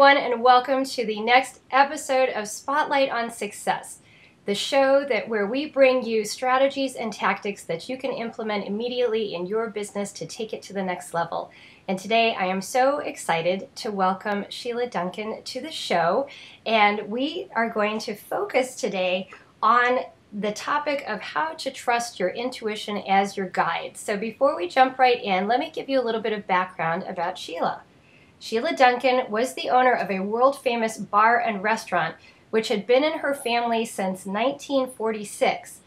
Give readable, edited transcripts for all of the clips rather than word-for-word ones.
everyone, and welcome to the next episode of Spotlight on Success, the show where we bring you strategies and tactics that you can implement immediately in your business to take it to the next level. And today I am so excited to welcome Sheila Duncan to the show, and we are going to focus today on the topic of how to trust your intuition as your guide. So before we jump right in, let me give you a little bit of background about Sheila. Sheila Duncan was the owner of a world-famous bar and restaurant, which had been in her family since 1946.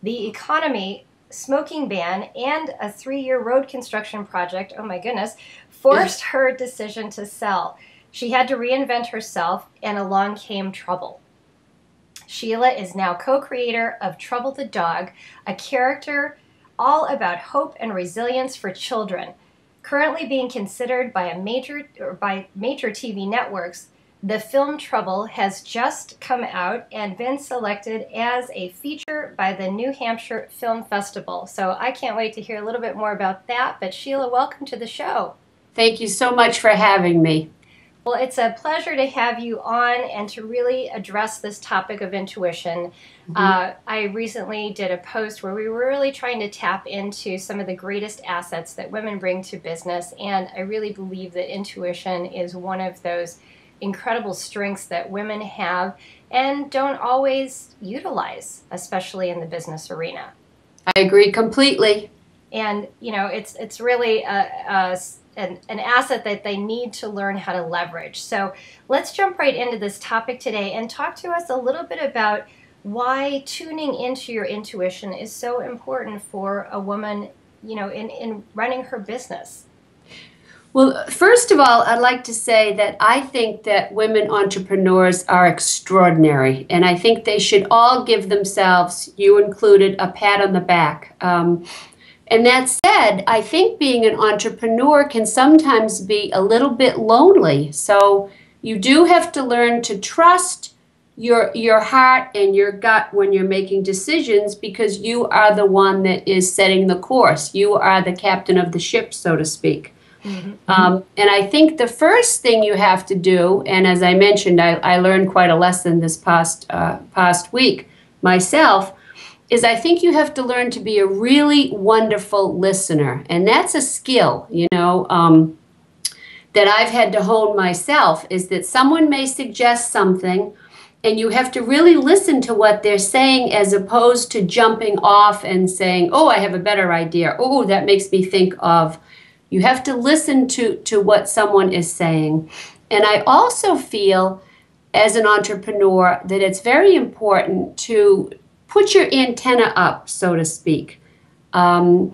The economy, smoking ban, and a 3-year road construction project, oh my goodness, forced her decision to sell. She had to reinvent herself, and along came trouble. Sheila is now co-creator of Trouble the Dog, a character all about hope and resilience for children. Currently being considered by major TV networks, the film Trouble has just come out and been selected as a feature by the New Hampshire Film Festival. So I can't wait to hear a little bit more about that. But Sheila, welcome to the show. Thank you so much for having me. Well, it's a pleasure to have you on and to really address this topic of intuition. I recently did a post where we were really trying to tap into some of the greatest assets that women bring to business, and I really believe that intuition is one of those incredible strengths that women have and don't always utilize, especially in the business arena. I agree completely. And, you know, it's really an asset that they need to learn how to leverage. So let's jump right into this topic today and talk to us a little bit about why tuning into your intuition is so important for a woman, you know, in running her business. Well, first of all, I'd like to say that I think that women entrepreneurs are extraordinary, and I think they should all give themselves, you included, a pat on the back. And that said, I think being an entrepreneur can sometimes be a little bit lonely. So you do have to learn to trust your heart and your gut when you're making decisions, because you are the one that is setting the course. You are the captain of the ship, so to speak. And I think the first thing you have to do, and as I mentioned, I learned quite a lesson this past week myself, is I think you have to learn to be a really wonderful listener. And that's a skill, you know, that I've had to hone myself, is that someone may suggest something and you have to really listen to what they're saying, as opposed to jumping off and saying, oh, I have a better idea. Oh, that makes me think of. You have to listen to what someone is saying. And I also feel as an entrepreneur that it's very important to put your antenna up, so to speak, and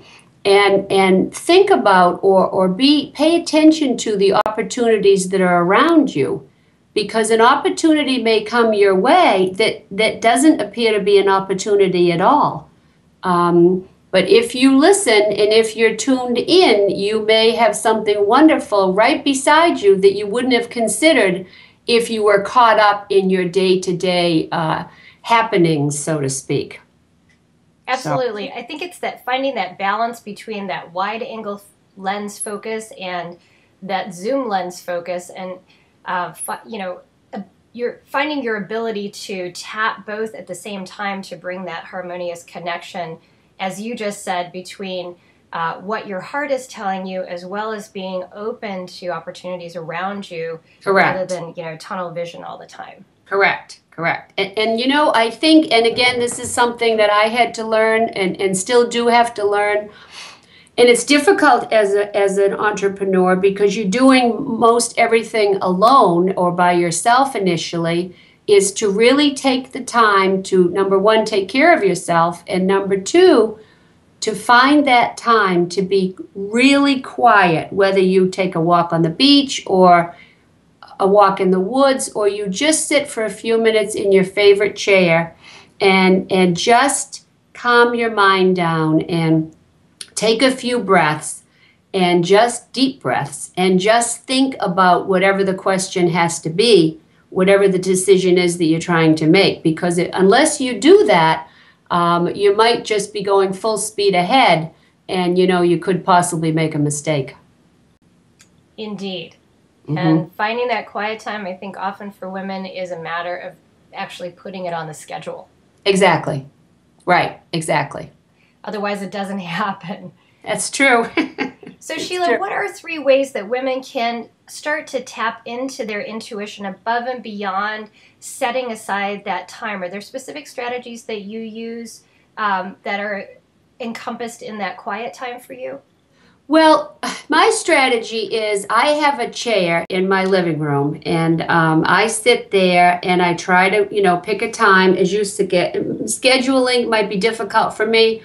think about or pay attention to the opportunities that are around you, because an opportunity may come your way that doesn't appear to be an opportunity at all. But if you listen and if you're tuned in, you may have something wonderful right beside you that you wouldn't have considered if you were caught up in your day-to-day happenings, so to speak. Absolutely. I think it's that finding that balance between that wide angle lens focus and that zoom lens focus, and you know, you're finding your ability to tap both at the same time to bring that harmonious connection, as you just said, between what your heart is telling you, as well as being open to opportunities around you. Correct. Rather than, you know, tunnel vision all the time. Correct. And you know, I think, and again, this is something that I had to learn and still do have to learn. And it's difficult as an entrepreneur, because you're doing most everything alone or by yourself initially, is to really take the time to, number one, take care of yourself, and number two, to find that time to be really quiet, whether you take a walk on the beach or a walk in the woods, or you just sit for a few minutes in your favorite chair and just calm your mind down and take a few breaths, and just deep breaths, and just think about whatever the question has to be, whatever the decision is that you're trying to make. Because unless you do that, you might just be going full speed ahead, and you know, you could possibly make a mistake. Indeed. And finding that quiet time, I think often for women is a matter of actually putting it on the schedule. Exactly. Right. Exactly. Otherwise, it doesn't happen. That's true. So, Sheila, what are 3 ways that women can start to tap into their intuition above and beyond setting aside that time? Are there specific strategies that you use that are encompassed in that quiet time for you? Well, my strategy is I have a chair in my living room, and I sit there and I try to, pick a time. As you get scheduling might be difficult for me,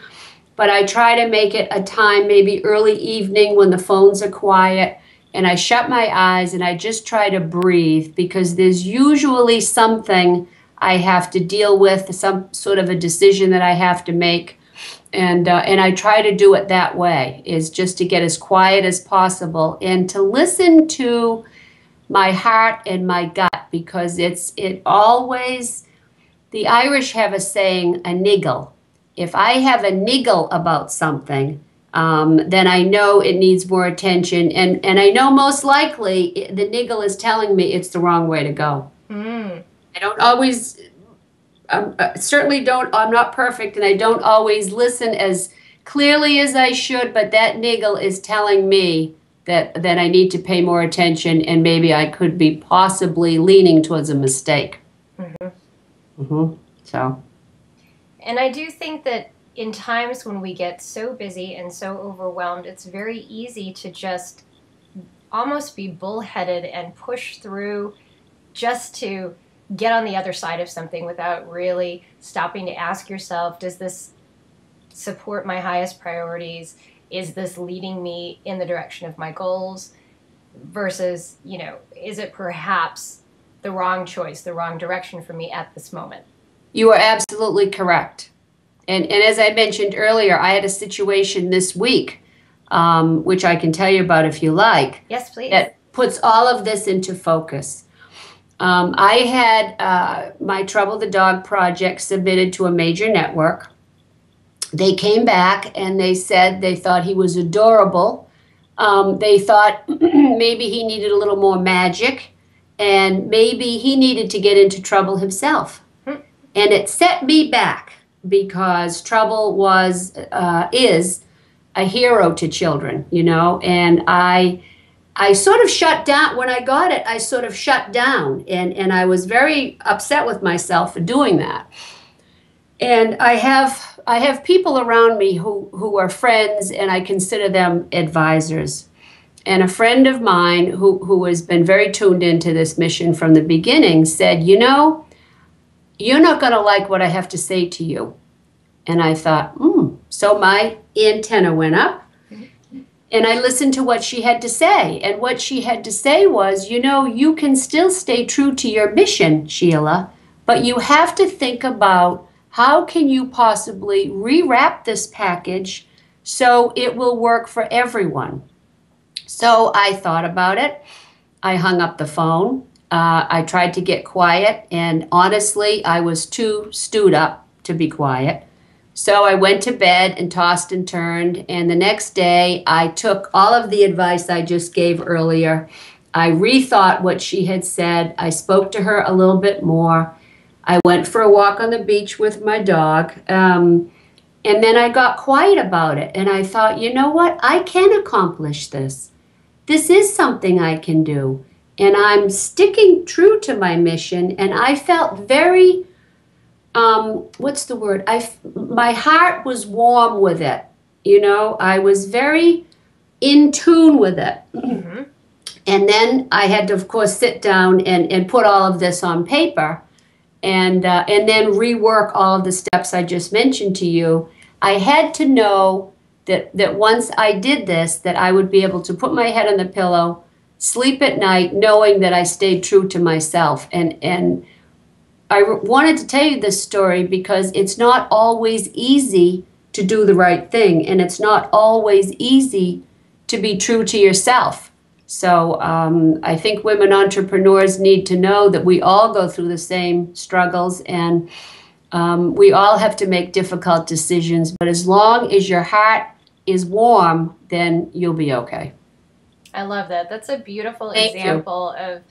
but I try to make it a time, maybe early evening when the phones are quiet, and I shut my eyes and I just try to breathe, because there's usually something I have to deal with, some sort of a decision that I have to make. And I try to do it that way, is just to get as quiet as possible and to listen to my heart and my gut, because it always, the Irish have a saying, a niggle. If I have a niggle about something, then I know it needs more attention, and I know most likely the niggle is telling me it's the wrong way to go. I don't always certainly don't, I'm not perfect, and I don't always listen as clearly as I should, but that niggle is telling me that I need to pay more attention, and maybe I could be possibly leaning towards a mistake. So. And I do think that in times when we get so busy and so overwhelmed, it's very easy to just almost be bullheaded and push through just to get on the other side of something without really stopping to ask yourself, does this support my highest priorities? Is this leading me in the direction of my goals? Versus, is it perhaps the wrong choice, the wrong direction for me at this moment? You are absolutely correct. And as I mentioned earlier, I had a situation this week, which I can tell you about if you like. Yes, please. That puts all of this into focus. I had my Trouble the Dog project submitted to a major network. They came back and they said they thought he was adorable. They thought maybe he needed a little more magic, and maybe he needed to get into trouble himself. And it set me back, because Trouble is a hero to children, and I sort of shut down when I got it. I sort of shut down, and I was very upset with myself for doing that. And I have people around me who are friends, and I consider them advisors. And a friend of mine who has been very tuned into this mission from the beginning said, you're not going to like what I have to say to you. And I thought, so my antenna went up. And I listened to what she had to say. And what she had to say was, you can still stay true to your mission, Sheila, but you have to think about how can you possibly rewrap this package so it will work for everyone. So I thought about it. I hung up the phone. I tried to get quiet. And honestly, I was too stewed up to be quiet. So I went to bed and tossed and turned, and the next day I took all of the advice I just gave earlier. I rethought what she had said. I spoke to her a little bit more. I went for a walk on the beach with my dog, and then I got quiet about it, and I thought, you know what? I can accomplish this. This is something I can do, and I'm sticking true to my mission, and I felt very... what's the word? My heart was warm with it. I was very in tune with it. And then I had to, of course, sit down and put all of this on paper, and then rework all of the steps I just mentioned to you. I had to know that once I did this, that I would be able to put my head on the pillow, sleep at night, knowing that I stayed true to myself. And I wanted to tell you this story because it's not always easy to do the right thing, and it's not always easy to be true to yourself. So I think women entrepreneurs need to know that we all go through the same struggles, and we all have to make difficult decisions. But as long as your heart is warm, then you'll be okay. I love that. That's a beautiful Thank you. example of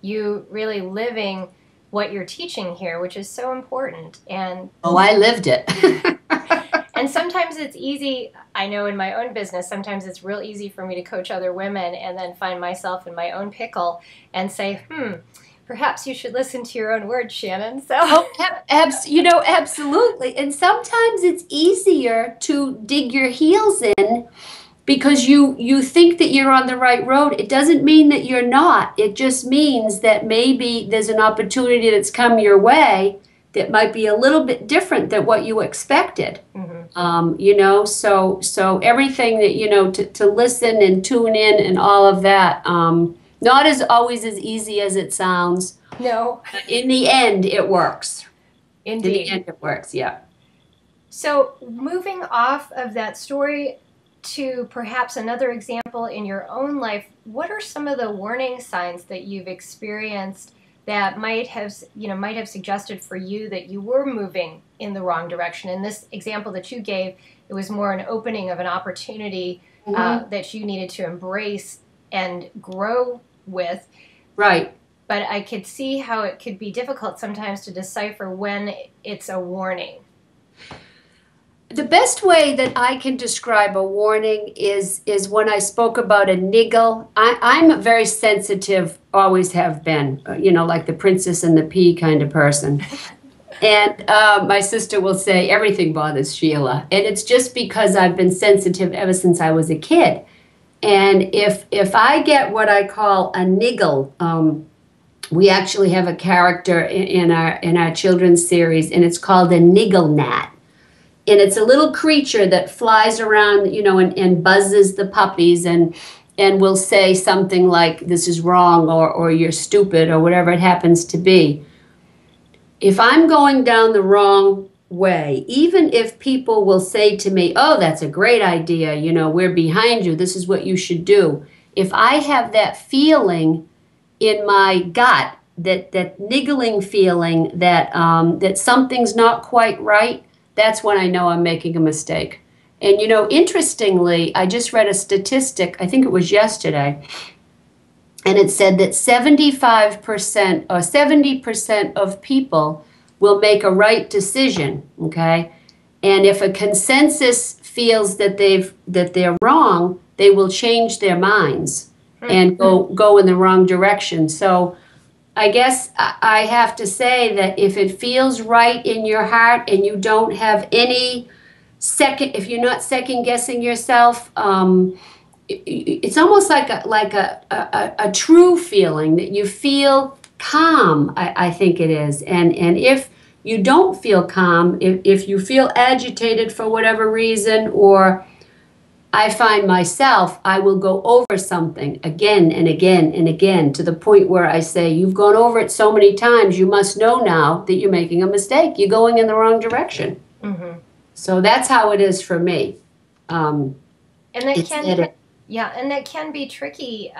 you really living what you're teaching here, which is so important. Oh, I lived it. And sometimes it's easy, I know in my own business, sometimes it's real easy for me to coach other women and then find myself in my own pickle and say, perhaps you should listen to your own words, Shannon. So, absolutely. And sometimes it's easier to dig your heels in because you think that you're on the right road. It doesn't mean that you're not. It just means that maybe there's an opportunity that's come your way that might be a little bit different than what you expected. So everything that, to listen and tune in and all of that, not as always as easy as it sounds. No. In the end, it works. Indeed. In the end, it works, yeah. So moving off of that story to perhaps another example in your own life, what are some of the warning signs that you've experienced that might have suggested for you that you were moving in the wrong direction? In this example that you gave, it was more an opening of an opportunity that you needed to embrace and grow with. Right. But I could see how it could be difficult sometimes to decipher when it's a warning. The best way that I can describe a warning is when I spoke about a niggle. I'm very sensitive, always have been, like the princess and the pea kind of person. And my sister will say, everything bothers Sheila. And it's just because I've been sensitive ever since I was a kid. And if I get what I call a niggle, we actually have a character in our children's series, and it's called a niggle gnat. And it's a little creature that flies around, and buzzes the puppies and will say something like, this is wrong, or you're stupid, or whatever it happens to be. If I'm going down the wrong way, even if people will say to me, oh, that's a great idea, we're behind you, this is what you should do. If I have that feeling in my gut, that niggling feeling that something's not quite right, that's when I know I'm making a mistake. And, interestingly, I just read a statistic, I think it was yesterday, and it said that 75% or 70% of people will make a right decision, okay? And if a consensus feels that they're wrong, they will change their minds and go in the wrong direction. So I guess I have to say that if it feels right in your heart and you don't have any if you're not second guessing yourself, it's almost like a true feeling that you feel calm, I think it is. And if you don't feel calm, if you feel agitated for whatever reason, or I find myself, I will go over something again and again and again to the point where I say, you've gone over it so many times, you must know now that you're making a mistake. You're going in the wrong direction. Mm-hmm. So that's how it is for me. And that can be tricky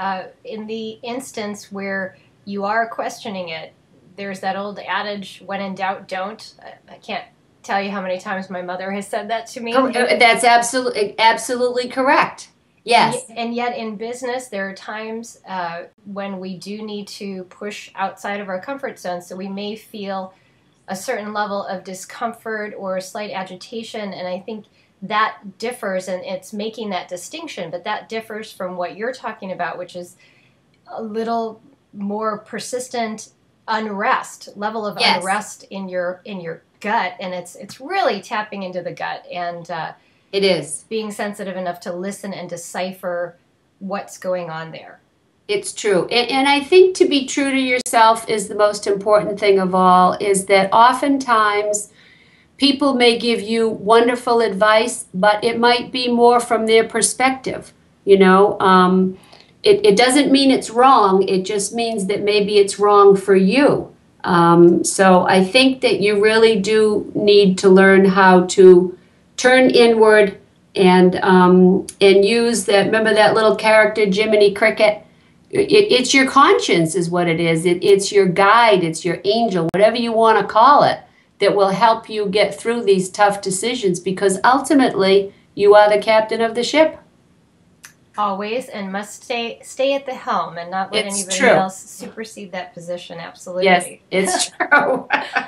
in the instance where you are questioning it. There's that old adage, when in doubt, don't. I can't tell you how many times my mother has said that to me. That's absolutely correct. Yes. And yet in business, there are times when we do need to push outside of our comfort zone. So we may feel a certain level of discomfort or slight agitation. And I think that differs, and it's making that distinction. But that differs from what you're talking about, which is a little more persistent level of unrest in your gut, and it's really tapping into the gut, and it is being sensitive enough to listen and decipher what's going on there. It's true. And I think to be true to yourself is the most important thing of all, is that oftentimes people may give you wonderful advice, but it might be more from their perspective. It doesn't mean it's wrong. It just means that maybe it's wrong for you. So I think that you really do need to learn how to turn inward and use that. Remember that little character, Jiminy Cricket? It's your conscience is what it is. It's your guide. It's your angel, whatever you want to call it, that will help you get through these tough decisions, because ultimately you are the captain of the ship. Always, and must stay at the helm and not let It's anybody true. else supersede that position. Absolutely. Yes, it's true.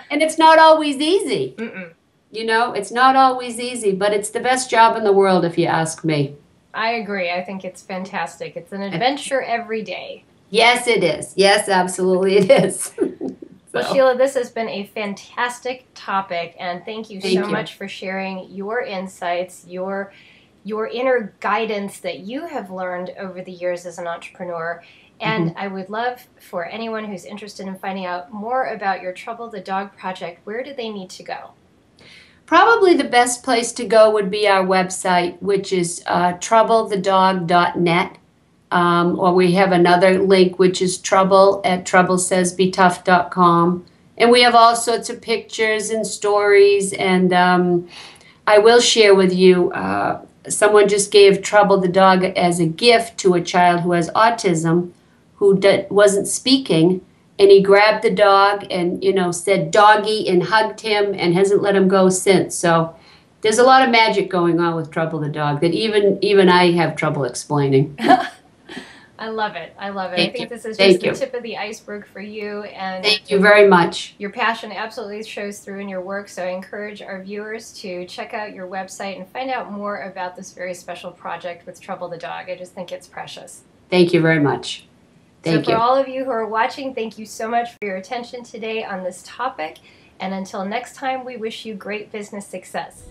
And it's not always easy. Mm-mm. You know, it's not always easy, but it's the best job in the world if you ask me. I agree. I think it's fantastic. It's an adventure every day. Yes, it is. Yes, absolutely it is. Well, So, Sheila, this has been a fantastic topic, and thank you thank so you. much for sharing your insights, your inner guidance that you have learned over the years as an entrepreneur. And I would love for anyone who's interested in finding out more about your Trouble the Dog project, where do they need to go? Probably the best place to go would be our website, which is troublethedog.net. Or we have another link, which is trouble@troublesaysbetough.com. And we have all sorts of pictures and stories. And I will share with you, someone just gave Trouble the Dog as a gift to a child who has autism, who wasn't speaking. And he grabbed the dog and, said doggy and hugged him and hasn't let him go since. So there's a lot of magic going on with Trouble the Dog that even I have trouble explaining. I love it. I love it. Thank I think you. this is Thank just you. the tip of the iceberg for you. And Thank you very much. your passion absolutely shows through in your work. So I encourage our viewers to check out your website and find out more about this very special project with Trouble the Dog. I just think it's precious. Thank you very much. Thank So you. for all of you who are watching, thank you so much for your attention today on this topic. And until next time, we wish you great business success.